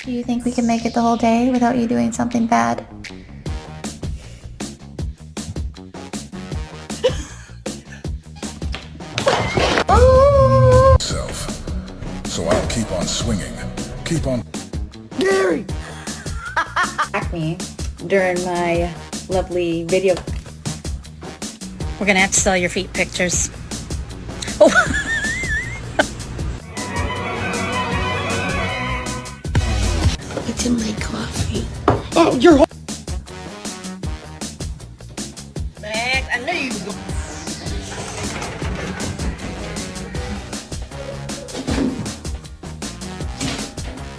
Do you think we can make it the whole day without you doing something bad? Self. So I'll keep on swinging. Keep on. Gary! Acne during my lovely video. We're gonna have to sell your feet pictures. Oh. It's in my coffee. Oh, you're